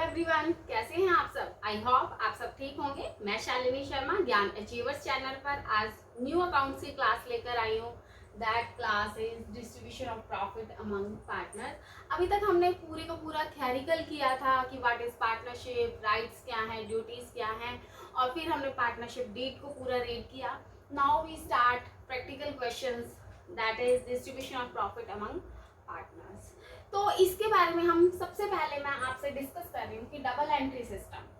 Everyone, कैसे हैं आप सब। आई होप आप सब ठीक होंगे। मैं शालिनी शर्मा ज्ञान अचीवर्स चैनल पर आज न्यू अकाउंट्स की क्लास लेकर आई हूँ। That class is distribution of profit among partners. अभी तक हमने पूरे का पूरा थ्योरिकल किया था कि व्हाट इज पार्टनरशिप, राइट्स क्या हैं, ड्यूटीज क्या हैं, और फिर हमने पार्टनरशिप डीड को पूरा रीड किया। Now we start practical questions, that is distribution of profit among partners. तो इसके बारे में हम सबसे पहले मैं आपसे डिस्कस कर रही हूँ कि डबल एंट्री सिस्टम।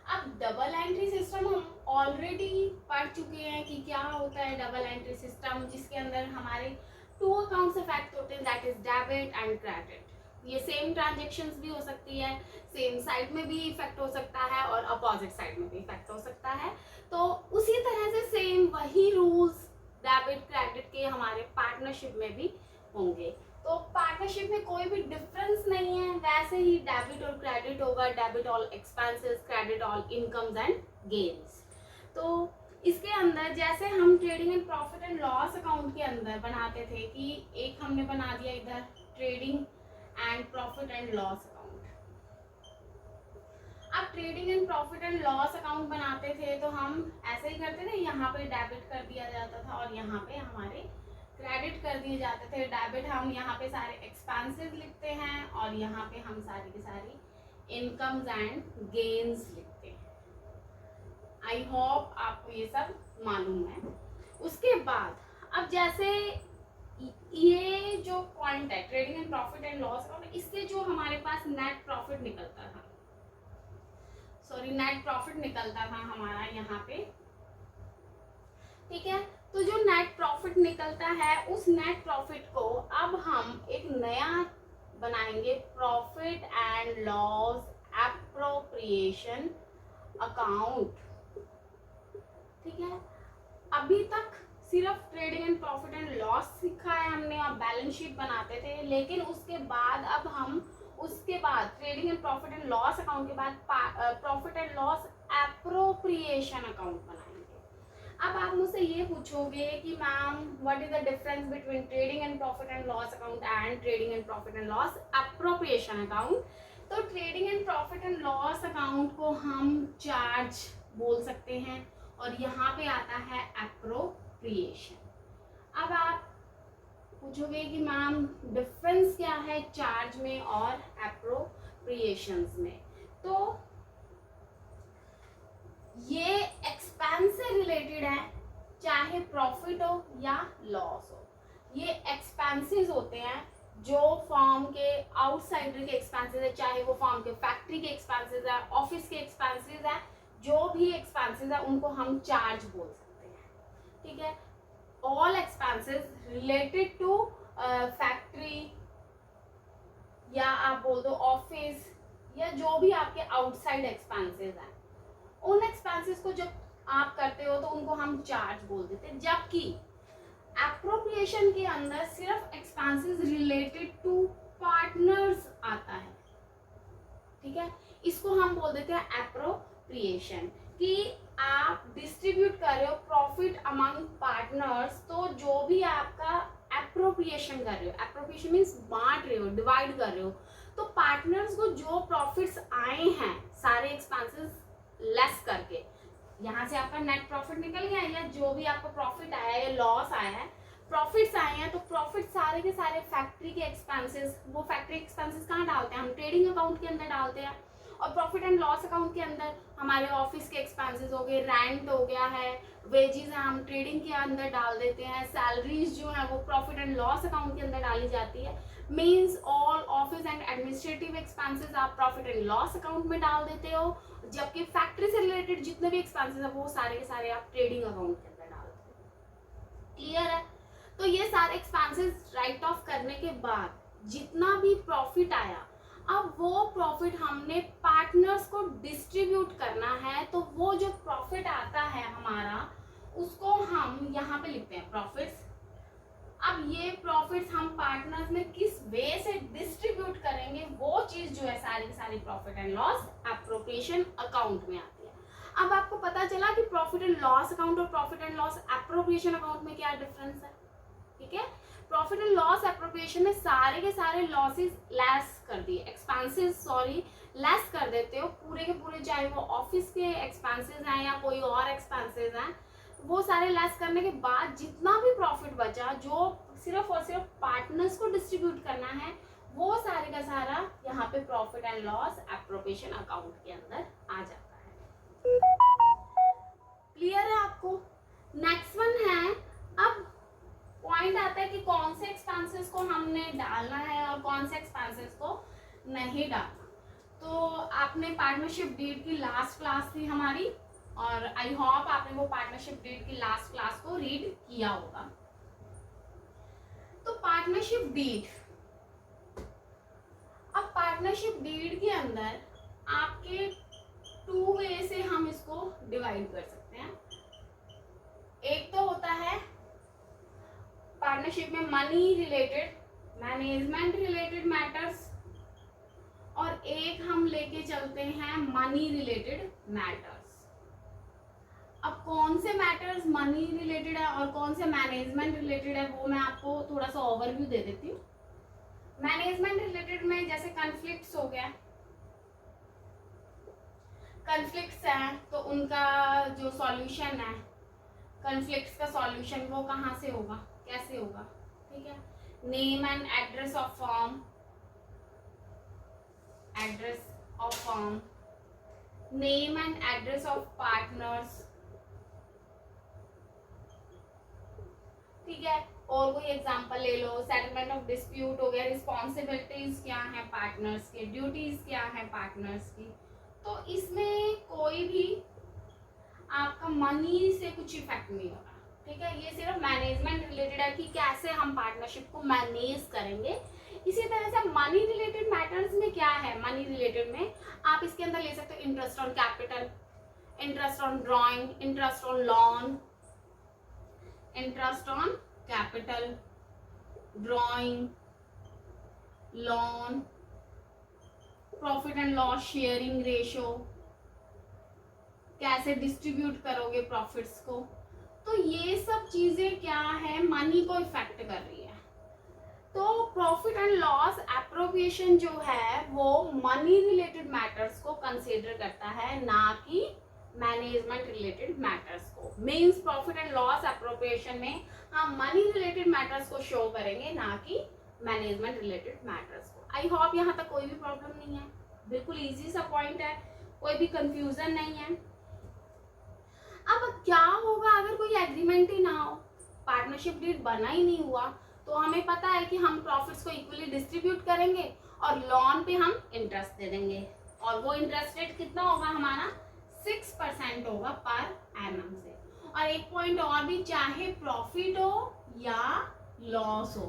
अब डबल एंट्री सिस्टम हम ऑलरेडी पढ़ चुके हैं कि क्या होता है डबल एंट्री सिस्टम, जिसके अंदर हमारे टू अकाउंट्स इफेक्ट होते हैं, that is debit and credit. ये सेम ट्रांजेक्शन्स भी हो सकती है, सेम साइड में भी इफेक्ट हो सकता है और अपोजिट साइड में भी इफेक्ट हो सकता है। तो उसी तरह से सेम वही रूल्स डेबिट क्रेडिट के हमारे पार्टनरशिप में भी होंगे। तो पार्टनरशिप में कोई भी डिफरेंस नहीं है, वैसे ही डेबिट और क्रेडिट होगा, debit all expenses, credit all incomes and gains. तो इसके अंदर जैसे हम trading and profit and loss account के अंदर बनाते थे कि एक हमने बना दिया इधर trading and profit and loss account. अब trading and profit and loss account बनाते थे तो हम ऐसे ही करते थे, यहाँ पे डेबिट कर दिया जाता था और यहाँ पे हमारे क्रेडिट कर दिए जाते थे। डेबिट हम यहाँ पे सारे एक्सपेंसेस लिखते हैं और यहाँ पे हम सारी की सारी इनकम्स एंड गेन्स लिखते हैं। आई होप आपको ये सब मालूम है। उसके बाद अब जैसे ये जो पॉइंट है trading and profit and loss account, इससे जो हमारे पास नेट प्रॉफिट निकलता था, नेट प्रॉफिट निकलता था हमारा यहाँ पे, ठीक है। तो जो नेट प्रॉफिट निकलता है उस नेट प्रॉफिट को अब हम एक नया बनाएंगे, profit and loss appropriation account, ठीक है। अभी तक सिर्फ trading and profit and loss सीखा है हमने और बैलेंस शीट बनाते थे, लेकिन उसके बाद अब हम उसके बाद trading and profit and loss account के बाद profit and loss appropriation account बनाएंगे। अब आप मुझसे ये पूछोगे कि ma'am what is the difference between trading and profit and loss account and trading and profit and loss appropriation account. तो trading and profit and loss account को हम चार्ज बोल सकते हैं और यहाँ पे आता है एप्रोप्रिएशन। अब आप पूछोगे कि मैम डिफरेंस क्या है चार्ज में और एप्रोप्रिएशंस में। तो ये एक्सपेंस से रिलेटेड है, चाहे प्रॉफिट हो या लॉस हो। ये एक्सपेंसेस होते हैं जो फॉर्म के आउटसाइडर के एक्सपेंसेस है, चाहे वो फॉर्म के फैक्ट्री के एक्सपेंसेस है, ऑफिस के एक्सपेंसेस है, जो भी एक्सपेंसेस है उनको हम चार्ज बोल सकते हैं, ठीक है। All expenses related to factory या आप बोल दो ऑफिस या जो भी आपके आउटसाइड एक्सपेंसेस हैं, उन एक्सपेंसेस को जब आप करते हो तो उनको हम चार्ज बोल देते हैं। जबकि एप्रोप्रिएशन के अंदर सिर्फ एक्सपेंसेस रिलेटेड टू पार्टनर्स आता है, ठीक है। इसको हम बोल देते हैं एप्रोप्रिएशन, कि आप डिस्ट्रीब्यूट कर रहे हो प्रॉफिट अमंग पार्टनर्स, तो जो भी आपका एप्रोप्रिएशन कर रहे हो, एप्रोप्रिएशन मीन्स बांट रहे हो, डिवाइड कर रहे हो, तो पार्टनर्स को जो प्रॉफिट्स आए हैं सारे एक्सपेंसेस लेस करके, यहाँ से आपका नेट प्रॉफिट निकल गया या जो भी आपका प्रॉफिट आया है या लॉस आया है, प्रॉफिट्स आए हैं, तो प्रॉफिट सारे के सारे फैक्ट्री के एक्सपेंसेस, वो फैक्ट्री एक्सपेंसेस कहाँ डालते हैं हम ट्रेडिंग अकाउंट के अंदर डालते हैं, और प्रॉफिट एंड लॉस अकाउंट के अंदर हमारे ऑफिस के एक्सपेंसेस हो गए, रेंट हो गया है, वेजेस है, हम ट्रेडिंग के अंदर डाल देते हैं, सैलरीज जो है वो प्रॉफिट एंड लॉस अकाउंट के अंदर डाली जाती है। Means all office and administrative expenses आप प्रॉफिट एंड लॉस अकाउंट में डाल देते हो, जबकि फैक्ट्री से रिलेटेड जितने भी एक्सपेंसेस है वो सारे के सारे आप ट्रेडिंग अकाउंट के अंदर डालते हो। क्लियर है? तो ये सारे एक्सपेंसेस राइट ऑफ करने के बाद जितना भी प्रॉफिट आया, अब वो प्रॉफिट हमने पार्टनर्स को डिस्ट्रीब्यूट करना है, तो वो जो प्रॉफिट आता है हमारा उसको हम यहाँ पे लिखते हैं प्रॉफिट्स। अब ये प्रॉफिट्स हम पार्टनर्स में किस वे से डिस्ट्रीब्यूट करेंगे, वो चीज जो है सारी की सारी profit and loss appropriation account में आती है। अब आपको पता चला कि प्रॉफिट एंड लॉस अकाउंट और profit and loss appropriation account में क्या डिफरेंस है, ठीक है। प्रॉफिट एंड लॉस एप्रोप्रिएशन में सारे के सारे लॉसेस लेस कर दिए, एक्सपेंसेस सॉरी लेस कर देते हो पूरे के पूरे, चाहे वो ऑफिस के एक्सपेंसेस हैं या कोई और एक्सपेंसेस हैं, वो सारे लेस करने के बाद जितना भी प्रॉफिट बचा जो सिर्फ और सिर्फ पार्टनर्स को डिस्ट्रीब्यूट करना है, वो सारे का सारा यहाँ पे profit and loss appropriation account के अंदर आ जाता है। क्लियर है आपको? नेक्स्ट वन है, अब पॉइंट आता है कि कौन से एक्सपेंसेस को हमने डालना है और कौन से एक्सपेंसेस को नहीं डालना। तो आपने पार्टनरशिप डीड की लास्ट क्लास थी हमारी, और आई होप आपने वो पार्टनरशिप डीड की लास्ट क्लास को रीड किया होगा। तो पार्टनरशिप डीड, अब पार्टनरशिप डीड के अंदर आपके 2 वे से हम इसको डिवाइड कर सकते हैं। एक तो होता है पार्टनरशिप में money related, management related matters, और एक हम लेके चलते हैं मनी रिलेटेड मैटर्स। अब कौन से मैटर्स मनी रिलेटेड है और कौन से मैनेजमेंट रिलेटेड है वो मैं आपको थोड़ा सा ओवरव्यू दे देती हूँ। मैनेजमेंट रिलेटेड में जैसे कॉन्फ्लिक्ट्स हो गया, कॉन्फ्लिक्ट्स हैं तो उनका जो सॉल्यूशन है, कॉन्फ्लिक्ट्स का सॉल्यूशन वो कहाँ से होगा, कैसे होगा, ठीक है। Name and address of firm, address of firm, name and address of partners, ठीक है। और कोई एग्जांपल ले लो, सेटलमेंट ऑफ डिस्प्यूट हो गया, रिस्पॉन्सिबिलिटीज क्या है पार्टनर्स के, ड्यूटीज क्या है पार्टनर्स की। तो इसमें कोई भी आपका मनी से कुछ इफेक्ट नहीं होगा, ठीक है। ये सिर्फ मैनेजमेंट रिलेटेड है कि कैसे हम पार्टनरशिप को मैनेज करेंगे। इसी तरह से मनी रिलेटेड मैटर्स में क्या है, मनी रिलेटेड में आप इसके अंदर ले सकते हो interest on capital, interest on drawing, interest on loan, interest on capital, drawing, loan, profit and loss sharing ratio, कैसे डिस्ट्रीब्यूट करोगे प्रॉफिट्स को। तो ये सब चीजें क्या है, मनी को इफेक्ट कर रही है। तो प्रॉफिट एंड लॉस एप्रोप्रिएशन जो है वो मनी रिलेटेड मैटर्स को कंसीडर करता है, ना कि मैनेजमेंट रिलेटेड मैटर्स को। Means profit and loss appropriation में हम मनी रिलेटेड मैटर्स को शो करेंगे, ना कि मैनेजमेंट रिलेटेड मैटर्स को। आई होप यहाँ तक कोई भी प्रॉब्लम नहीं है, बिल्कुल इजी सा पॉइंट है, कोई भी कंफ्यूजन नहीं है। अब क्या होगा अगर कोई एग्रीमेंट ही ना हो, पार्टनरशिप डीड बना ही नहीं हुआ, तो हमें पता है कि हम प्रॉफिट्स को इक्वली डिस्ट्रीब्यूट करेंगे और लोन पे हम इंटरेस्ट दे देंगे, और वो इंटरेस्ट रेट कितना होगा हमारा 6% होगा पर एनम से। और एक पॉइंट और भी, चाहे प्रॉफिट हो या लॉस हो,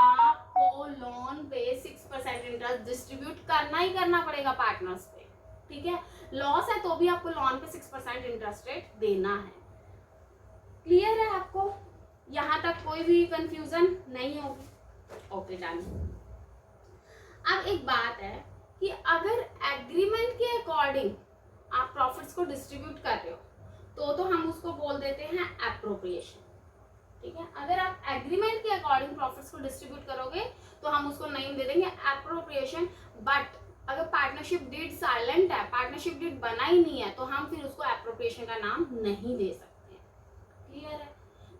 आपको लोन पे 6% इंटरेस्ट डिस्ट्रीब्यूट करना ही करना पड़ेगा पार्टनर्स पे, ठीक है। लॉस है तो भी आपको लोन पे 6% इंटरेस्ट रेट देना है। क्लियर है आपको? यहाँ तक कोई भी कंफ्यूजन नहीं होगी? Okay done. अब एक बात है कि अगर एग्रीमेंट के अकॉर्डिंग आप प्रॉफिट्स को डिस्ट्रीब्यूट कर रहे हो तो हम उसको बोल देते हैं एप्रोप्रिएशन, ठीक है। अगर आप एग्रीमेंट के अकॉर्डिंग प्रॉफिट्स को डिस्ट्रीब्यूट करोगे तो हम उसको नेम दे देंगे एप्रोप्रिएशन। बट अगर पार्टनरशिप डीड साइलेंट है, पार्टनरशिप डीड बना ही नहीं है, तो हम फिर उसको एप्रोप्रिएशन का नाम नहीं दे सकते हैं। क्लियर है?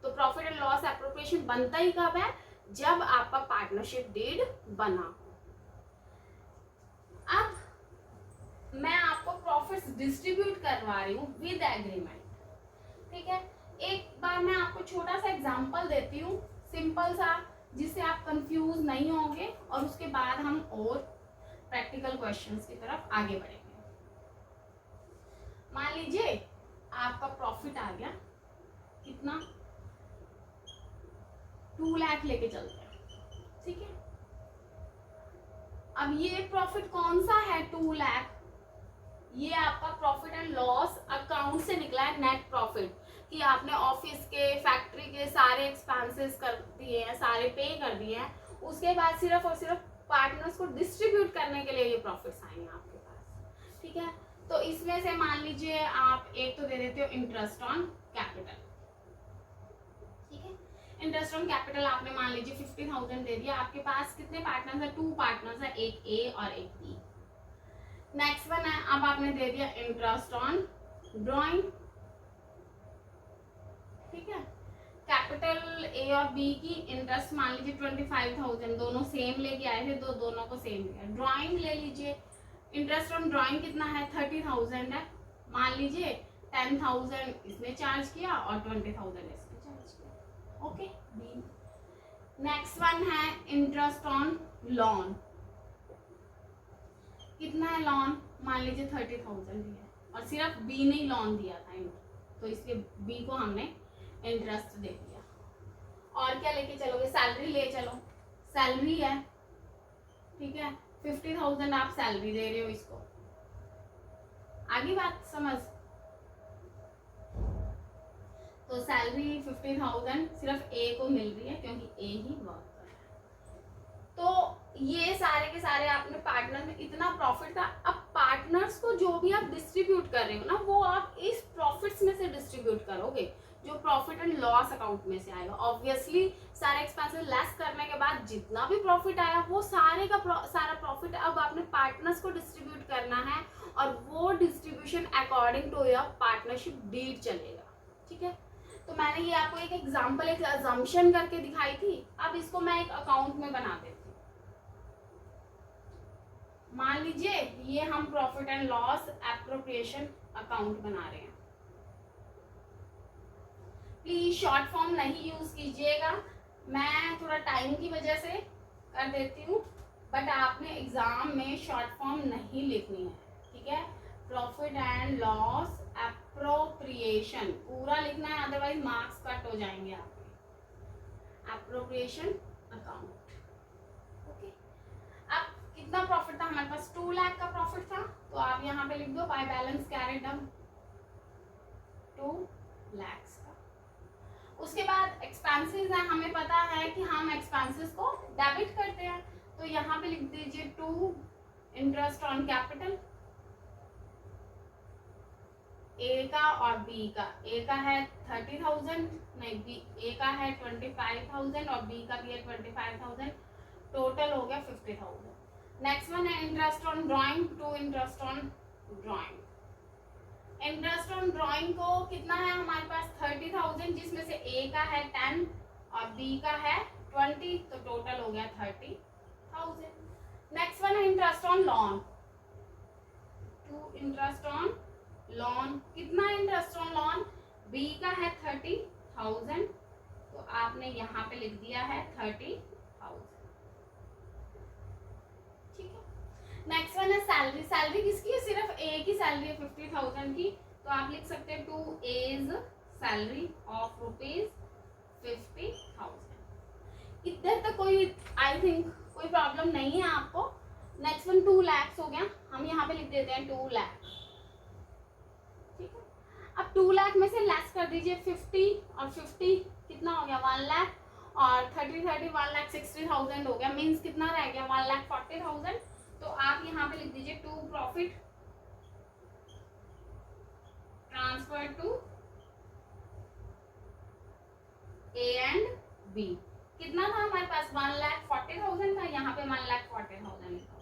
तो प्रॉफिट एंड लॉस एप्रोप्रिएशन बनता ही कब है, जब आपका पार्टनरशिप डीड बना हो। अब मैं आपको प्रॉफिट्स डिस्ट्रीब्यूट करवा रही हूँ विद एग्रीमेंट, ठीक है। एक बार मैं आपको छोटा सा एग्जांपल देती हूँ, सिंपल सा, जिससे आप कंफ्यूज नहीं होंगे, और उसके बाद हम और प्रैक्टिकल क्वेश्चंस की तरफ आगे बढ़ेंगे। मान लीजिए आपका प्रॉफिट आ गया कितना, 2 लाख लेके चलते हैं, ठीक है। अब ये प्रॉफिट कौन सा है, 2 लाख, ये आपका प्रॉफिट एंड लॉस अकाउंट से निकला है, नेट प्रॉफिट, कि आपने ऑफिस के, फैक्ट्री के सारे एक्सपेंसेस कर दिए हैं, सारे पे कर दिए हैं, उसके बाद सिर्फ और सिर्फ पार्टनर्स को डिस्ट्रीब्यूट करने के लिए ये प्रॉफिट्स आए हैं आपके पास, ठीक है। तो इसमें से मान लीजिए आप एक तो दे देते हो इंटरेस्ट ऑन कैपिटल, ठीक है। इंटरेस्ट ऑन कैपिटल आपने मान लीजिए 50,000 दे दिया, आपके पास कितने पार्टनर्स है, 2 पार्टनर्स है, एक ए और एक बी। नेक्स्ट वन है, अब आपने दे दिया इंटरेस्ट ऑन ड्रॉइंग, ठीक है। कैपिटल ए और बी की इंटरेस्ट मान लीजिए 25,000, दोनों सेम लेके आए थे, दोनों को सेम लिया। ड्रॉइंग ले लीजिए, इंटरेस्ट ऑन ड्रॉइंग कितना है, 30,000 है, मान लीजिए 10,000 इसने चार्ज किया और 20,000 इसने चार्ज किया, ओके बी। नेक्स्ट वन है इंटरेस्ट ऑन लोन, कितना है लोन, मान लीजिए 30,000 दिया और सिर्फ बी ने लोन दिया था, तो इसलिए बी को हमने इंटरेस्ट दे दिया। और क्या लेके चलोगे, सैलरी ले चलो, सैलरी है, ठीक है, 50,000 आप सैलरी दे रहे हो इसको, आगे बात समझ। तो सैलरी 50,000 सिर्फ ए को मिल रही है क्योंकि ए ही वर्क कर रहा है। तो ये सारे के सारे आपने पार्टनर में इतना प्रॉफिट था। अब पार्टनर्स को जो भी आप डिस्ट्रीब्यूट कर रहे हो ना, वो आप इस प्रॉफिट्स में से डिस्ट्रीब्यूट करोगे जो प्रॉफिट एंड लॉस अकाउंट में से आएगा। ऑब्वियसली सारे एक्सपेंसेस लेस करने के बाद जितना भी प्रॉफिट आया वो सारे का सारा प्रॉफिट अब आपने पार्टनर्स को डिस्ट्रीब्यूट करना है, और वो distribution according to your partnership deed चलेगा, ठीक है। तो मैंने ये आपको एक एग्जांपल, एक अजम्पशन करके दिखाई थी। अब इसको मैं एक अकाउंट में बना देती हूँ। मान लीजिए ये हम profit and loss appropriation account बना रहे हैं। प्लीज शॉर्ट फॉर्म नहीं यूज कीजिएगा, मैं थोड़ा टाइम की वजह से कर देती हूँ, बट आपने एग्जाम में शॉर्ट फॉर्म नहीं लिखनी है, ठीक है। प्रॉफिट एंड लॉस एप्रोप्रिएशन पूरा लिखना है, अदरवाइज मार्क्स कट हो जाएंगे आपके। Appropriation account, okay. अब कितना प्रॉफिट था हमारे पास, 2 लाख का प्रॉफिट था, तो आप यहाँ पे लिख दो by balance carried down 2 lakh का। उसके बाद एक्सपेंसेस है, हमें पता है कि हम एक्सपेंसेस को डेबिट करते हैं, तो यहाँ पे लिख दीजिए 2 इंटरेस्ट ऑन कैपिटल, ए का और बी का। ए का है 30,000, नहीं बी, ए का है 25,000 और बी का भी है 25,000, टोटल हो गया 50,000। नेक्स्ट वन है interest on drawing, 2 interest on drawing. Interest on drawing को कितना है हमारे पास, 30,000, जिसमें से ए का है 10 और बी का है 20, तो टोटल हो गया 30,000। नेक्स्ट वन है interest on loan, 2 interest on loan, कितना इंटरेस्ट ऑन लोन, बी का है 30,000, तो आपने यहाँ पे लिख दिया है 30,000, ठीक है। नेक्स्ट वन है सैलरी, सैलरी किसकी है, सिर्फ ए की सैलरी है 50,000 की, तो आप लिख सकते हैं 2 A's सैलरी ऑफ ₹50,000। इधर तक कोई आई थिंक कोई प्रॉब्लम नहीं है आपको। नेक्स्ट वन 2 लाख हो गया, हम यहाँ पे लिख देते हैं 2 लाख, ठीक है। अब 2 लाख में से लेस कर दीजिए 50 और 50 कितना हो गया, 1 लाख, और 30 1,60,000 हो गया, मीन्स कितना रह गया 1,40,000। तो आप यहाँ पे लिख दीजिए 2 profit transfer to A and B. कितना था हमारे पास, 1,40,000 था, यहाँ पे 1,40,000 लिखा।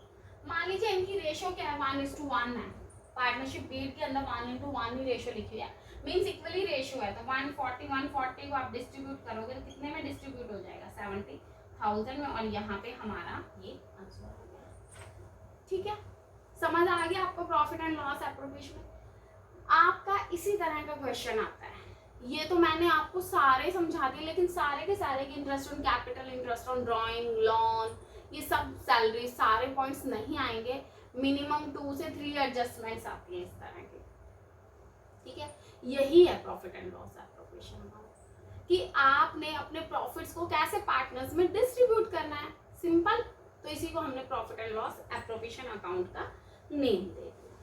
मान लीजिए इनकी रेशो क्या है, 1:1 है, पार्टनरशिप डीड के अंदर 1:1 ही रेशो लिखी है, मीन्स इक्वली रेशो है, तो 140 को आप डिस्ट्रीब्यूट करोगे तो कितने में डिस्ट्रीब्यूट हो जाएगा, 70,000 में, और यहाँ पे हमारा ये आंसर हो गया, ठीक है। समझ आ गया आपको प्रॉफिट एंड लॉस एप्रोप्रिएशन। आपका इसी तरह का क्वेश्चन आता है, ये तो मैंने आपको सारे समझा दिए, लेकिन सारे के सारे की interest on capital, interest on drawing, loan, ये सब सैलरी, सारे पॉइंट्स नहीं आएंगे, मिनिमम 2 से 3 एडजस्टमेंट्स आती हैं इस तरह की, ठीक है। यही है प्रॉफिट एंड लॉस एप्रोप्रिएशन कि आपने अपने प्रॉफिट्स को कैसे पार्टनर्स में डिस्ट्रीब्यूट करना है, सिंपल। तो इसी को हमने profit and loss appropriation account का नेम दे दिया,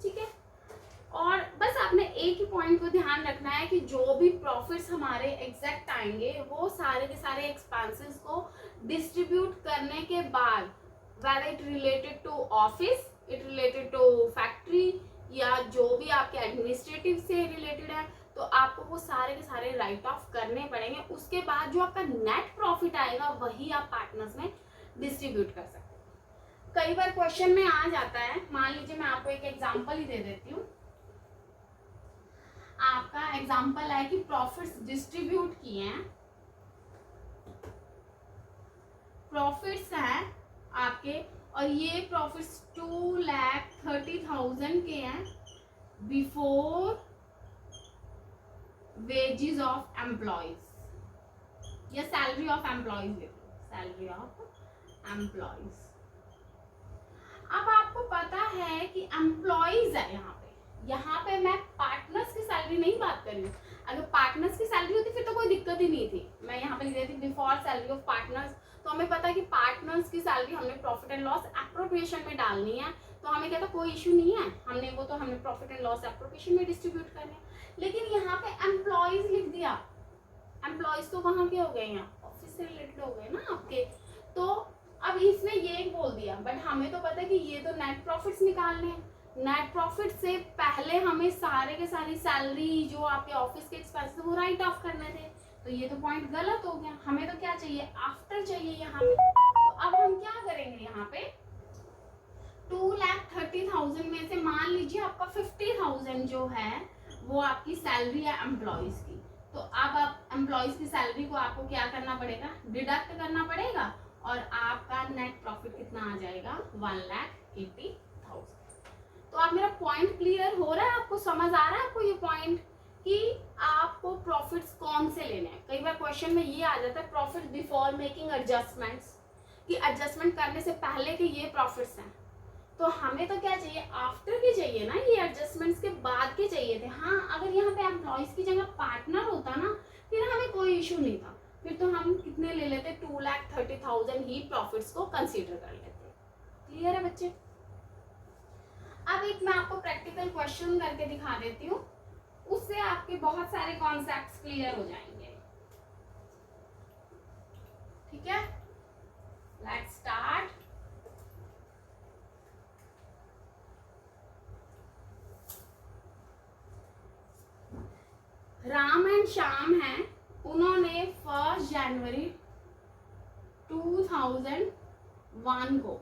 ठीक है। और बस आपने एक ही पॉइंट को ध्यान रखना है कि जो भी प्रॉफिट्स हमारे एग्जैक्ट आएंगे वो सारे के सारे एक्सपेंसेस को डिस्ट्रीब्यूट करने के बाद, whether it related to office, it related to factory, या जो भी आपके एडमिनिस्ट्रेटिव से रिलेटेड है, तो आपको वो सारे के सारे राइट ऑफ करने पड़ेंगे। उसके बाद जो आपका नेट प्रॉफिट आएगा वही आप पार्टनर्स में डिस्ट्रीब्यूट कर सकते हो। कई बार क्वेश्चन में आ जाता है, मान लीजिए मैं आपको एक एग्जांपल ही दे देती हूँ। आपका एग्जांपल है कि प्रॉफिट्स डिस्ट्रीब्यूट किए हैं, प्रॉफिट्स हैं आपके, और ये प्रॉफिट्स 2,30,000 के हैं बिफोर वेजेस ऑफ एम्प्लॉयज या salary of employees, salary of employees. अब आपको पता है कि एम्प्लॉयज है यहाँ पे मैं पार्टनर्स की सैलरी नहीं बात कर रही हूँ। अगर पार्टनर्स की सैलरी होती फिर तो कोई दिक्कत ही नहीं थी, मैं यहाँ पे लिख रही थी बिफोर सैलरी ऑफ पार्टनर्स। तो हमें पता है कि पार्टनर्स की सैलरी हमने प्रॉफिट एंड लॉस एप्रोप्रिएशन में डालनी है, तो हमें कहता कोई इशू नहीं है, हमने वो तो हमने प्रॉफिट एंड लॉस एप्रोप्रिएशन में डिस्ट्रीब्यूट करने हैं। लेकिन यहाँ पे एम्प्लॉयज लिख दिया, एम्प्लॉयज तो वहां के हो गए, यहाँ ऑफिस से रिलेटेड हो गए ना आपके। तो अब इसने ये बोल दिया, बट हमें तो पता है कि ये तो नेट प्रॉफिट्स निकालने हैं। नेट प्रॉफिट से पहले हमें सारे के सारी सैलरी जो आपके ऑफिस के एक्सपेंसेस वो राइट ऑफ करने थे, तो ये तो पॉइंट गलत हो गया। हमें तो क्या चाहिए, आफ्टर चाहिए यहाँ पे। तो अब हम क्या करेंगे, यहाँ पे 2,30,000 में से मान लीजिए आपका 50,000 जो है वो आपकी सैलरी है एम्प्लॉयज की। तो अब आप एम्प्लॉयज की सैलरी को आपको क्या करना पड़ेगा, डिडक्ट करना पड़ेगा, और आपका नेट प्रॉफिट कितना आ जाएगा, 1,80,000। तो आप मेरा पॉइंट क्लियर हो रहा है, आपको समझ आ रहा है आपको ये पॉइंट कि आपको प्रॉफिट्स कौन से लेने हैं। कई बार क्वेश्चन में ये आ जाता है प्रॉफिट बिफोर मेकिंग एडजस्टमेंट्स, कि एडजस्टमेंट करने से पहले के ये प्रॉफिट्स हैं। तो हमें तो क्या चाहिए, आफ्टर के चाहिए ना, ये एडजस्टमेंट्स के बाद के चाहिए थे। हाँ, अगर यहाँ पे एम्प्लॉयज की जगह पार्टनर होता ना, फिर हमें कोई इशू नहीं था, फिर तो हम कितने ले लेते, 2,30,000 ही प्रॉफिट्स को कंसीडर कर लेते। क्लियर है बच्चे? अब एक मैं आपको प्रैक्टिकल क्वेश्चन करके दिखा देती हूँ, उससे आपके बहुत सारे कॉन्सेप्ट्स क्लियर हो जाएंगे। ठीक है, let's start. Ram and Shyam हैं, उन्होंने 1 जनवरी 2001 को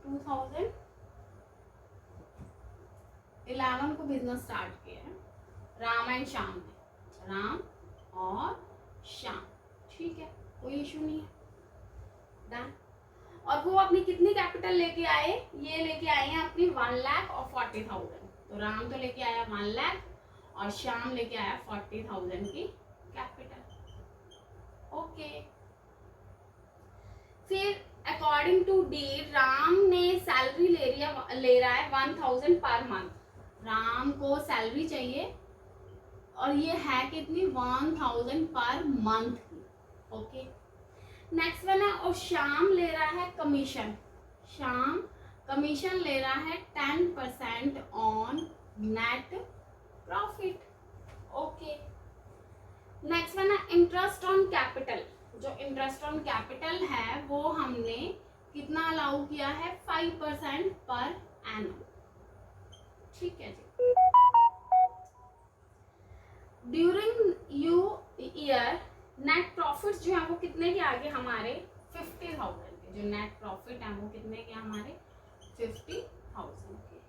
2011 को बिजनेस स्टार्ट किया है, राम एंड श्याम ने, राम और श्याम। ठीक है, कोई इशू नहीं है, डन। और वो अपनी कितनी कैपिटल लेके आए, ये लेके आए हैं अपनी 1,40,000। तो राम तो लेके आया 1 लाख और श्याम लेके आया 40,000 की कैपिटल। ओके, फिर अकॉर्डिंग टू डीड राम ने सैलरी ले रहा है 1,000 पर मंथ। राम को सैलरी चाहिए और ये है कितनी, 1,000 पर मंथ की। ओके, नेक्स्ट वन है, और श्याम ले रहा है कमीशन। श्याम कमीशन ले रहा है 10% on net profit. Okay, next one है इंटरेस्ट ऑन कैपिटल। जो इंटरेस्ट ऑन कैपिटल है वो हमने कितना अलाउ किया है, 5% पर एनम। ठीक है जी। ड्यूरिंग ईयर नेट प्रॉफिट्स जो है वो कितने के आगे हमारे, 50,000 के। जो नेट प्रॉफिट है वो कितने के हमारे, 50,000 के।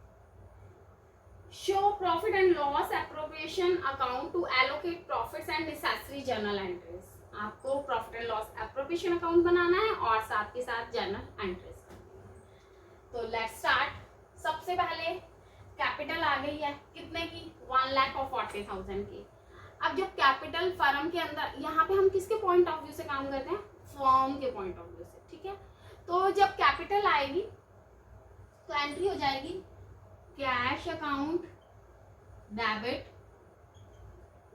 Show profit and loss appropriation account to allocate profits and necessary journal entries. आपको profit and loss appropriation account बनाना है और साथ के साथ जर्नल एंट्रीज करनी है। तो लेट्स स्टार्ट। सबसे पहले कैपिटल आ गई है कितने की, 1,40,000 की। अब जब कैपिटल फर्म के अंदर, यहाँ पे हम किसके पॉइंट ऑफ व्यू से काम करते हैं, फर्म के पॉइंट ऑफ व्यू से। ठीक है, तो जब कैपिटल आएगी तो एंट्री हो जाएगी कैश अकाउंट डेबिट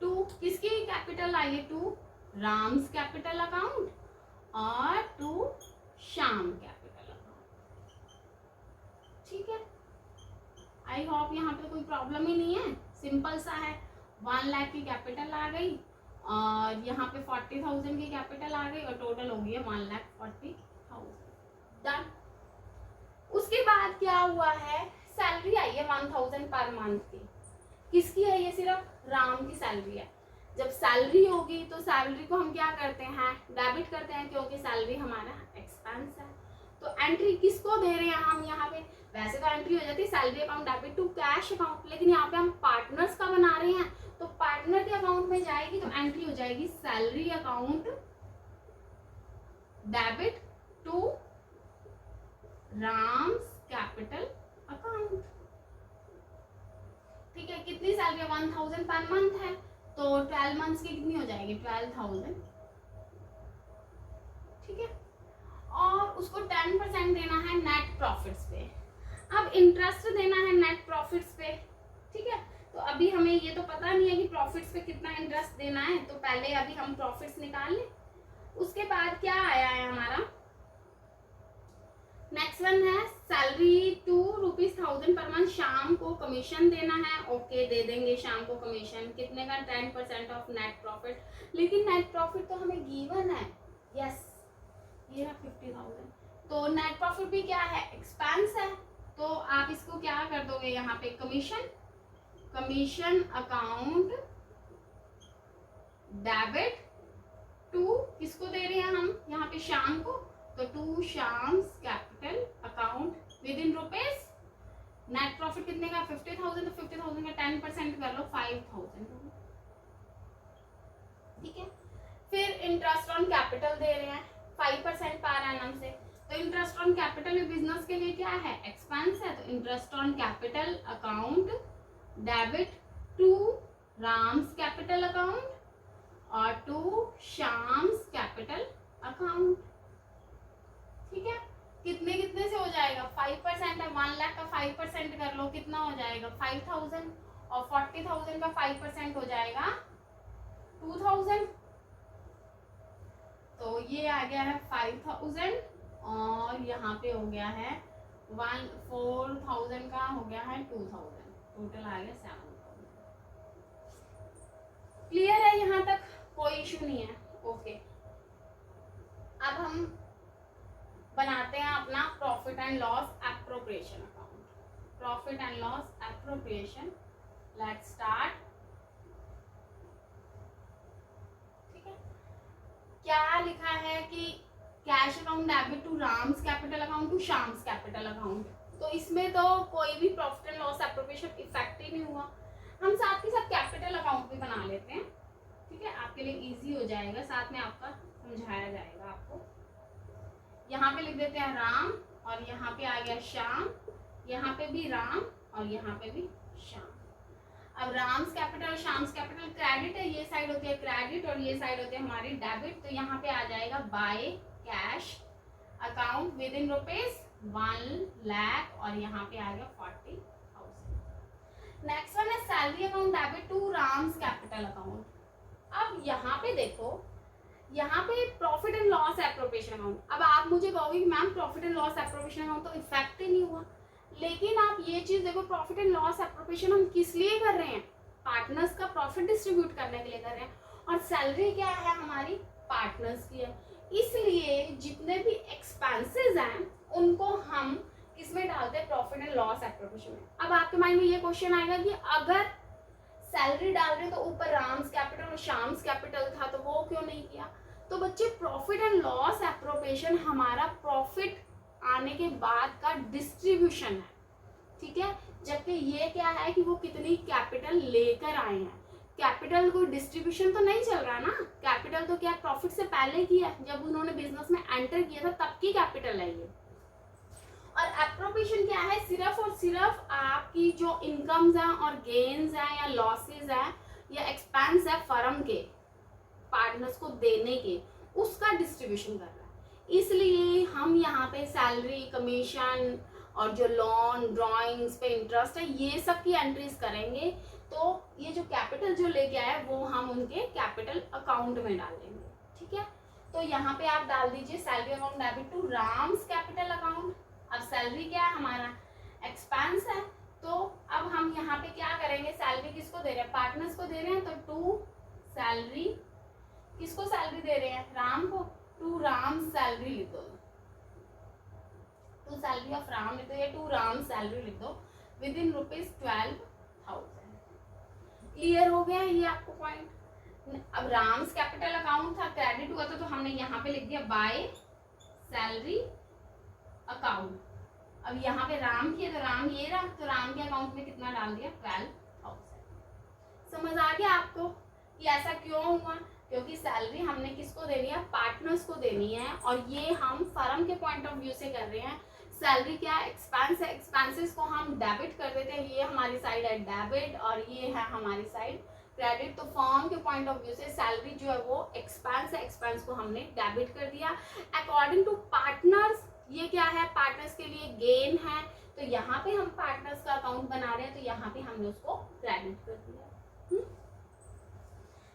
टू, किसकी कैपिटल आई है, टू राम्स कैपिटल अकाउंट और टू श्याम कैपिटल अकाउंट। ठीक है, आई होप यहाँ पे कोई प्रॉब्लम ही नहीं है, सिंपल सा है। 1 लाख की कैपिटल आ गई और यहाँ पे 40,000 की कैपिटल आ गई और टोटल हो गई है 1,40,000। डन। उसके बाद क्या हुआ है, सैलरी आई है 1000 पर मंथ की, किसकी है ये? सिर्फ राम की सैलरी है। जब सैलरी होगी तो सैलरी को हम क्या करते हैं? डेबिट करते हैं, क्योंकि सैलरी हमारा एक्सपेंस है। तो एंट्री किसको दे रहे हैं हम यहाँ पे? वैसे तो एंट्री हो जाती है salary account debit to cash account, लेकिन यहाँ पे हम पार्टनर्स का बना रहे हैं, तो पार्टनर के अकाउंट में जाएगी तो एंट्री हो जाएगी salary account debit to Ram's capital account. ठीक है, कितनी सैलरी? 1000 पर मंथ है, तो 12 मंथ्स की कितनी हो जाएगी? 12,000। ठीक है, और उसको 10% देना है नेट प्रॉफिट्स पे। अब इंटरेस्ट देना है नेट प्रॉफिट्स पे। ठीक है, तो अभी हमें ये तो पता नहीं है कि प्रॉफिट्स पे कितना इंटरेस्ट देना है, तो पहले अभी हम प्रॉफिट्स निकाल लें। उसके बाद क्या आया है हमारा? नेक्स्ट वन है सैलरी टू ₹1000 पर मंथ, शाम को कमीशन देना है। ओके, दे देंगे शाम को कमीशन, कितने का? 10% ऑफ नेट प्रॉफिट। लेकिन नेट प्रॉफिट तो हमें गिवन है, यस ये है 50,000। तो नेट प्रॉफिट भी क्या है? एक्सपेंस है, तो आप इसको क्या कर दोगे यहाँ पे? कमीशन अकाउंट डेबिट टू, किसको दे रहे हैं हम यहाँ पे? शाम को, तो to शाम्स capital account with in rupees. Net profit कितने का? 50,000, तो 50,000 का 10% कर लो, 5,000। ठीक है, फिर इंटरेस्ट ऑन कैपिटल दे रहे हैं 5% पर एनम से, तो इंटरेस्ट ऑन कैपिटल में बिजनेस के लिए क्या है? एक्सपेंस है, तो interest on capital account debit to Ram's capital account और टू शाम्स कैपिटल अकाउंट। ठीक है, कितने कितने से हो जाएगा? 5% है, 1 लाख का 5% कर लो, कितना हो जाएगा? 5,000, और 40,000 का 5% हो जाएगा 2,000। तो ये आ गया है 5,000, और यहाँ पे हो गया है 4,000 का हो गया है 2,000, टोटल आ गया 7,000। क्लियर है यहाँ तक? कोई इशू नहीं है? ओके, अब हम बनाते हैं अपना profit and loss appropriation account. Profit and loss appropriation, let's start. ठीक है, क्या लिखा है कि cash account debit to Ram's capital account to शाम्स capital account, तो इसमें तो कोई भी profit and loss appropriation effect ही नहीं हुआ। हम साथ के साथ कैपिटल अकाउंट भी बना लेते हैं। ठीक है, आपके लिए इजी हो जाएगा, साथ में आपका समझाया जाएगा आपको। यहाँ पे लिख देते हैं राम, और यहाँ पे आ गया श्याम, यहाँ पे भी राम और यहाँ पे भी श्याम। अब राम्स कैपिटल, शाम्स कैपिटल क्रेडिट है, ये साइड होती है क्रेडिट और ये साइड होती है हमारी डेबिट, तो यहाँ पे आ जाएगा by cash account with in rupees 1 lakh, और यहाँ पे आ गया 40,000। नेक्स्ट वन है salary account debit to Ram's capital account. अब यहाँ पे देखो, यहाँ पे profit and loss appropriation account. अब आप मुझे कहोगे कि ma'am profit and loss appropriation account तो इफेक्ट ही नहीं हुआ, लेकिन आप ये चीज देखो, प्रॉफिट एंड लॉस एप्रोप्रिएशन हम किस लिए कर रहे हैं? पार्टनर्स का प्रॉफिट डिस्ट्रीब्यूट करने के लिए कर रहे हैं, और सैलरी क्या है? हमारी पार्टनर्स की है। इसलिए जितने भी एक्सपेंसेस हैं उनको हम किसमें डालते हैं? प्रॉफिट एंड लॉस एप्रोप्रिएशन में। अब आपके माइंड में ये क्वेश्चन आएगा कि अगर सैलरी डाल रहे तो ऊपर राम्स कैपिटल और शाम्स कैपिटल था, तो वो क्यों नहीं किया? तो बच्चे, प्रॉफिट एंड लॉस एप्रोप्रिएशन हमारा प्रॉफिट आने के बाद का डिस्ट्रीब्यूशन है। ठीक है, जबकि ये क्या है कि वो कितनी कैपिटल लेकर आए हैं। कैपिटल कोई डिस्ट्रीब्यूशन तो नहीं चल रहा ना, कैपिटल तो क्या प्रॉफिट से पहले की है, जब उन्होंने बिजनेस में एंटर किया था तब की कैपिटल है ये। और एप्रोप्रिएशन क्या है? सिर्फ और सिर्फ आपकी जो इनकम्स हैं और गेन्स हैं या लॉसेस हैं या एक्सपेंस है फर्म के पार्टनर्स को देने के, उसका डिस्ट्रीब्यूशन कर रहा है। इसलिए हम यहाँ पे सैलरी, कमीशन और जो लोन, ड्राइंग्स पे इंटरेस्ट है, ये सब की एंट्रीज करेंगे। तो ये जो कैपिटल जो लेके आए वो हम उनके कैपिटल अकाउंट में डालेंगे। ठीक है, तो यहाँ पे आप डाल दीजिए salary account debit to Ram's capital account. अब सैलरी क्या है? हमारा एक्सपेंस है, तो अब हम यहाँ पे क्या करेंगे? सैलरी किसको दे रहे हैं? पार्टनर्स को दे रहे हैं, तो टू सैलरी, किसको सैलरी दे रहे हैं? राम को, टू राम सैलरी लिख दो, टू सैलरी ऑफ राम लिख दो या टू राम सैलरी लिख दो। With in ₹12,000। क्लियर हो गया ये आपको पॉइंट। अब राम्स कैपिटल अकाउंट था, क्रेडिट हुआ था, तो हमने यहाँ पे लिख दिया बाय सैलरी अकाउंट। अब यहाँ पे राम किया तो राम ये रहा, तो राम के अकाउंट में कितना डाल दिया 12,000। समझ आ गया आपको कि ऐसा क्यों हुआ? क्योंकि सैलरी हमने किसको देनी है? पार्टनर्स को देनी है, और ये हम फर्म के पॉइंट ऑफ व्यू से कर रहे हैं। सैलरी क्या एक्सपेंस है, एक्सपेंसेस को हम डेबिट कर देते हैं, ये हमारी साइड है डेबिट और ये है हमारी साइड क्रेडिट। तो फर्म के पॉइंट ऑफ व्यू से सैलरी जो है वो एक्सपेंस है, एक्सपेंस को हमने डेबिट कर दिया। अकॉर्डिंग टू पार्टनर्स ये क्या है? पार्टनर्स के लिए गेन है, तो यहाँ पे हम पार्टनर्स का अकाउंट बना रहे हैं, तो यहाँ पे हमने उसको क्रेडिट कर दिया।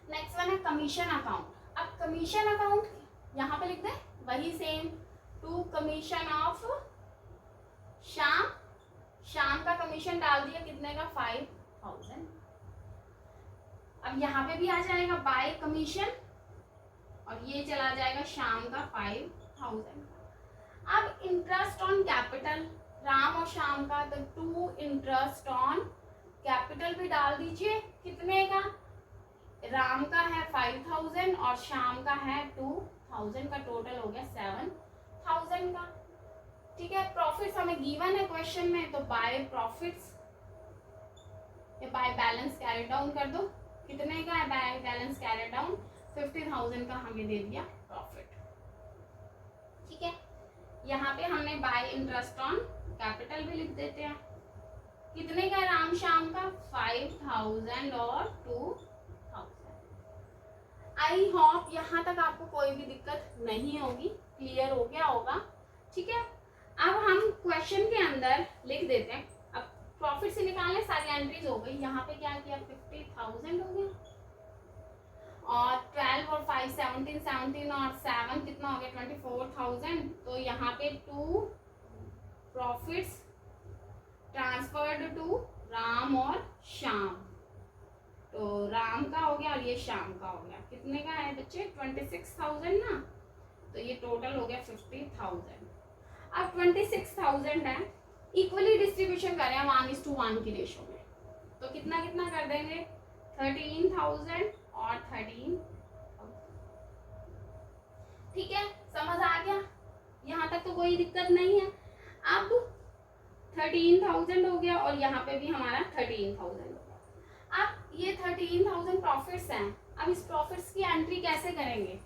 नेक्स्ट वन है कमीशन अकाउंट। अब कमीशन अकाउंट यहाँ पे लिख दें वही सेम, टू कमीशन ऑफ शाम। शाम का कमीशन डाल दिया कितने का? 5,000। अब यहाँ पे भी आ जाएगा बाय कमीशन, और ये चला जाएगा शाम का 5,000। अब इंटरेस्ट ऑन कैपिटल राम और शाम का, तो टू इंटरेस्ट ऑन कैपिटल भी डाल दीजिए। कितने का? राम का है 5,000 और शाम का है 2,000 का, टोटल हो गया 7,000 का। ठीक है, प्रॉफिट्स हमें गिवन है क्वेश्चन में, तो बाय प्रॉफिट्स या बाय बैलेंस कैरी डाउन कर दो। कितने का है बाय बैलेंस कैरी डाउन? 50,000 का हमें दे दिया प्रॉफिट। ठीक है, यहाँ पे हमने बाय इंटरेस्ट ऑन कैपिटल भी लिख देते हैं। कितने का राम शाम का? 5,000 और 2,000। आई होप यहाँ तक आपको कोई भी दिक्कत नहीं होगी, क्लियर हो गया होगा। ठीक है, अब हम क्वेश्चन के अंदर लिख देते हैं। अब प्रॉफिट से निकालने सारी एंट्रीज हो गई। यहाँ पे क्या किया? 50,000 हो गया, और 12 और 5 17, 17 और 7 कितना हो गया? 24,000। तो यहाँ पे 2 प्रॉफिट्स ट्रांसफर्ड टू राम और श्याम, तो राम का हो गया और ये शाम का हो गया। कितने का है बच्चे? 26,000 ना, तो ये टोटल हो गया 50,000। अब 26,000 है, इक्वली डिस्ट्रीब्यूशन करें 1:1 की रेशो में, तो कितना कितना कर देंगे? 13,000 और 13,000। ठीक है, समझ आ गया? यहाँ तक तो कोई दिक्कत नहीं है। अब 13,000 हो गया और यहाँ पे भी हमारा 13,000 हो गया। अब ये 13,000 प्रॉफिट्स हैं, अब इस प्रॉफिट्स की एंट्री कैसे करेंगे?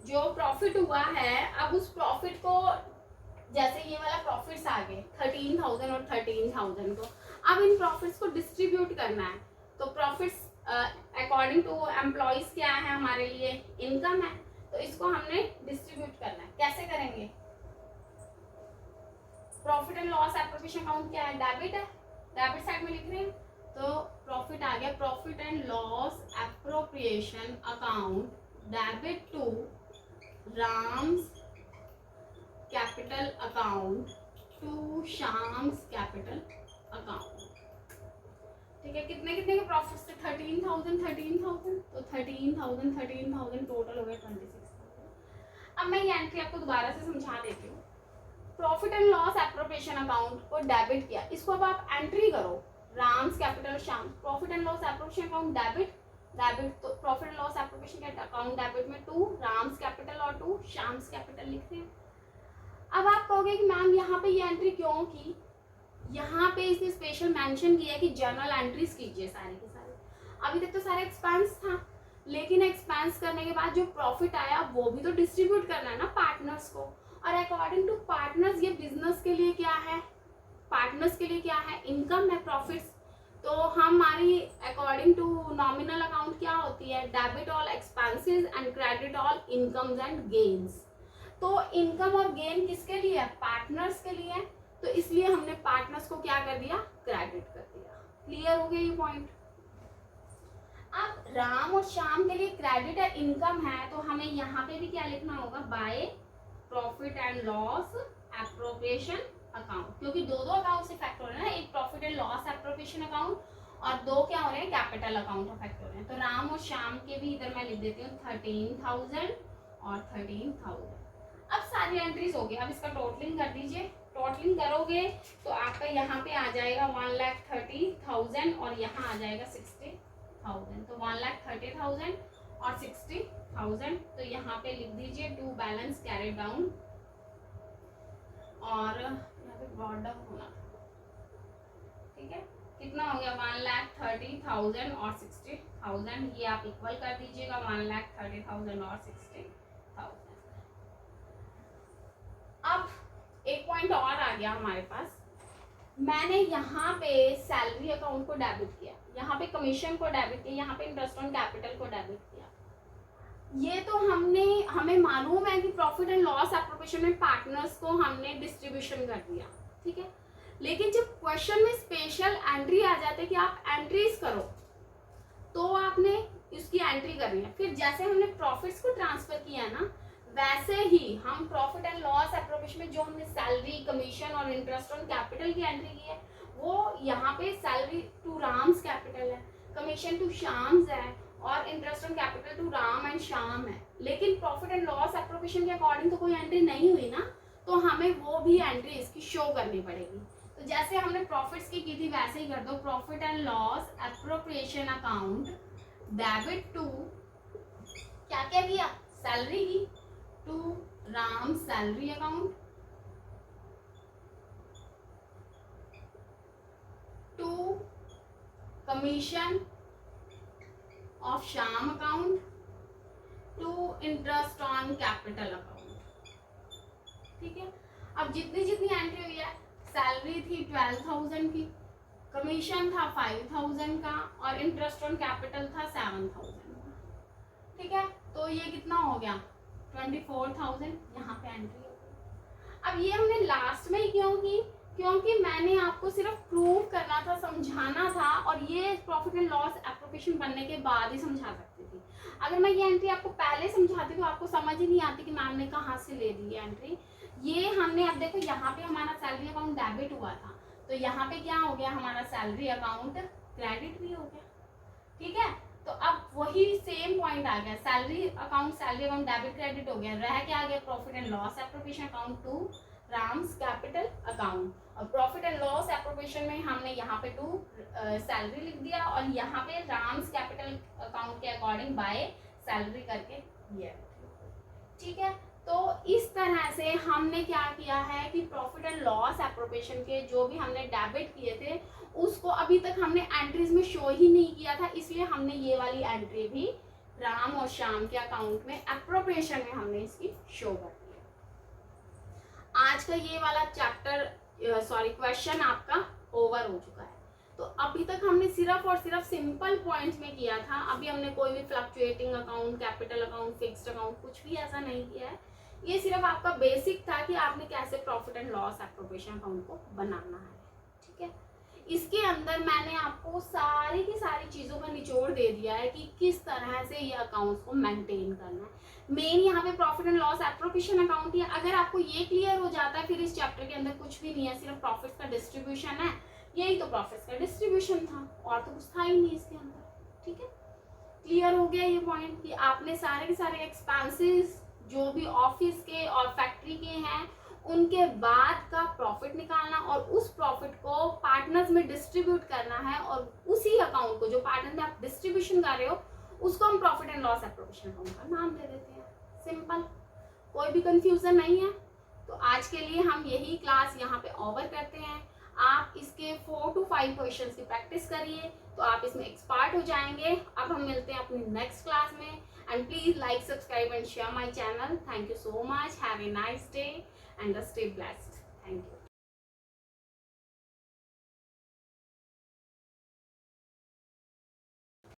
जो प्रॉफिट हुआ है, अब उस प्रॉफिट को, जैसे ये वाला प्रॉफिट्स आ गए 13,000 और 13,000 को, अब इन प्रॉफिट्स को डिस्ट्रीब्यूट करना है। तो प्रॉफिट्स अकॉर्डिंग टू एम्प्लॉइज क्या है हमारे लिए? इनकम है, तो इसको हमने डिस्ट्रीब्यूट करना है। कैसे करेंगे? Profit and loss appropriation account क्या है? डेबिट है, डेबिट साइड में लिख रहे हैं, तो प्रॉफिट आ गया profit and loss appropriation account debit to Ram's capital account to शाम्स capital account. ठीक है, कितने कितने के प्रॉफिट थे? 13,000 13,000, तो 13,000 13,000 टोटल हो गया 26,000। अब मैं ये एंट्री आपको दोबारा से समझा देती हूँ। Profit and loss appropriation account को डेबिट किया, इसको अब आप एंट्री करो Ram's capital Sham. Profit and loss appropriation account debit, तो profit and loss appropriation account debit में 2 राम्स कैपिटल और 2 शाम्स कैपिटल लिखते हैं। अब आप कहोगे कि मैम यहाँ पे ये एंट्री क्यों की? यहाँ पे इसने स्पेशल मेंशन किया कि जर्नल एंट्रीज कीजिए सारे के सारे। अभी तक तो सारा एक्सपेंस था, लेकिन एक्सपेंस करने के बाद जो प्रॉफिट आया वो भी तो डिस्ट्रीब्यूट करना है ना पार्टनर्स को, और अकॉर्डिंग टू पार्टनर्स ये बिजनेस के लिए क्या है? पार्टनर्स के लिए क्या है? इनकम है, प्रॉफिट्स। तो हमारी अकॉर्डिंग टू नॉमिनल अकाउंट क्या होती है? Debit all expenses and credit all incomes and gains. तो इनकम और गेन किसके लिए है? पार्टनर्स के लिए, तो इसलिए हमने पार्टनर्स को क्या कर दिया? क्रेडिट कर दिया। क्लियर हो गया ये पॉइंट? अब राम और श्याम के लिए क्रेडिट है, इनकम है, तो हमें यहाँ पे भी क्या लिखना होगा? By profit and loss appropriation account, क्योंकि दो अकाउंट से फैक्ट हो रहे हैं ना, एक profit and loss appropriation account और 2 क्या हो रहे हैं? कैपिटल अकाउंट अफेक्ट हो रहे हैं। तो राम और श्याम के भी इधर मैं लिख देती हूँ 13,000 और 13,000। अब सारी एंट्रीज हो गई, अब इसका टोटलिंग कर दीजिए। टोटलिंग करोगे तो आपका यहाँ पे आ जाएगा 1,30,000 और यहाँ आ जाएगा 60,000। तो 1,30,000 और 60,000, तो यहाँ पे लिख दीजिए टू बैलेंस कैरिड डाउन, और यहाँ पे ब्रॉट डाउन होना, ठीक है। कितना हो गया 1,30,000 और 60,000, ये आप इक्वल कर दीजिएगा 1,30,000 और 60,000। अब एक पॉइंट और आ गया हमारे पास, मैंने यहाँ पे सैलरी अकाउंट को डेबिट किया, यहाँ पे कमीशन को डेबिट किया, यहाँ पे इंटरेस्ट ऑन कैपिटल को डेबिट किया। ये तो हमें मालूम है कि प्रॉफिट एंड लॉस एप्रोप्रिएशन में पार्टनर्स को हमने डिस्ट्रीब्यूशन कर दिया, ठीक है। लेकिन जब क्वेश्चन में स्पेशल एंट्री आ जाते हैं कि आप एंट्रीज करो, तो आपने इसकी एंट्री करनी है। फिर जैसे हमने प्रॉफिट्स को ट्रांसफर किया ना, वैसे ही हम प्रॉफिट एंड लॉस एप्रोप्रिएशन में जो हमने सैलरी, कमीशन और इंटरेस्ट ऑन कैपिटल की एंट्री की है, वो यहाँ पे सैलरी टू राम्स कैपिटल है, कमीशन टू श्याम्स है, और interest on capital to Ram and Shyam है। लेकिन प्रॉफिट एंड लॉस एप्रोप्रिएशन के अकॉर्डिंग तो कोई एंट्री नहीं हुई ना, तो हमें वो भी एंट्री इसकी शो करनी पड़ेगी। तो जैसे हमने प्रॉफिट्स की थी वैसे ही कर दो, profit and loss appropriation account debit to, क्या क्या किया, सैलरी की, to Ram salary account, to commission of Shyam account, to interest on capital account, ठीक है। अब जितनी जितनी एंट्री हुई है, सैलरी थी 12,000 की, कमीशन था 5,000 का, और इंटरेस्ट ऑन कैपिटल था 7,000 का, ठीक है। तो ये कितना हो गया 24,000, यहाँ पे एंट्री हो गई। अब ये हमने लास्ट में ही क्यों की, क्योंकि मैंने आपको सिर्फ प्रूव करना था, समझाना था, और ये प्रॉफिट एंड लॉस एप्रोप्रिएशन बनने के बाद ही समझा सकती थी। अगर मैं ये एंट्री आपको पहले समझाती तो आपको समझ ही नहीं आती कि मैम ने कहाँ से ले दी है एंट्री। ये हमने, अब देखो यहाँ पे हमारा सैलरी अकाउंट डेबिट हुआ था, तो यहाँ पे क्या हो गया, हमारा सैलरी अकाउंट क्रेडिट भी हो गया, ठीक है। तो अब वही सेम पॉइंट आ गया, सैलरी अकाउंट डेबिट क्रेडिट हो गया, रह क्या आ गया, profit and loss appropriation account to Ram's capital account. और प्रॉफिट एंड लॉस एप्रोप्रिएशन में हमने यहाँ पे टू सैलरी लिख दिया, और यहाँ पे राम्स कैपिटल अकाउंट के अकॉर्डिंग बाय सैलरी करके दिया, ठीक है। तो इस तरह से हमने क्या किया है कि प्रॉफिट एंड लॉस एप्रोप्रिएशन के जो भी हमने डेबिट किए थे, उसको अभी तक हमने एंट्रीज में शो ही नहीं किया था, इसलिए हमने ये वाली एंट्री भी राम और श्याम के अकाउंट में एप्रोप्रिएशन में हमने इसकी शो कर दी। आज का ये वाला चैप्टर क्वेश्चन आपका ओवर हो चुका है। तो अभी तक हमने सिर्फ और सिर्फ सिंपल पॉइंट्स में किया था, अभी हमने कोई भी fluctuating account, capital account, fixed account कुछ भी ऐसा नहीं किया है। ये सिर्फ आपका बेसिक था कि आपने कैसे profit and loss appropriation account को बनाना है, ठीक है। इसके अंदर मैंने आपको सारी की सारी चीज़ों का निचोड़ दे दिया है कि किस तरह से ये अकाउंट्स को मेंटेन करना है। मेन यहाँ पे profit and loss appropriation account ही है। अगर आपको ये क्लियर हो जाता है, फिर इस चैप्टर के अंदर कुछ भी नहीं है, सिर्फ प्रॉफिट्स का डिस्ट्रीब्यूशन है। यही तो प्रॉफिट्स का डिस्ट्रीब्यूशन था, और तो कुछ था ही नहीं इसके अंदर, ठीक है। क्लियर हो गया ये पॉइंट कि आपने सारे के सारे एक्सपेंसेस जो भी ऑफिस के और फैक्ट्री के हैं, उनके बाद का प्रॉफिट निकालना और उस प्रॉफिट को पार्टनर्स में डिस्ट्रीब्यूट करना है, और उसी अकाउंट को जो पार्टनर में आप डिस्ट्रीब्यूशन कर रहे हो उसको हम profit and loss appropriation account का नाम दे देते हैं। सिंपल, कोई भी कंफ्यूजन नहीं है। तो आज के लिए हम यही क्लास यहाँ पे ओवर करते हैं। आप इसके 4 to 5 क्वेश्चंस की प्रैक्टिस करिए, तो आप इसमें एक्सपर्ट हो जाएंगे। अब हम मिलते हैं अपनी नेक्स्ट क्लास में, and please like, subscribe and share my channel. Thank you so much. Have a nice day and stay blessed. Thank you.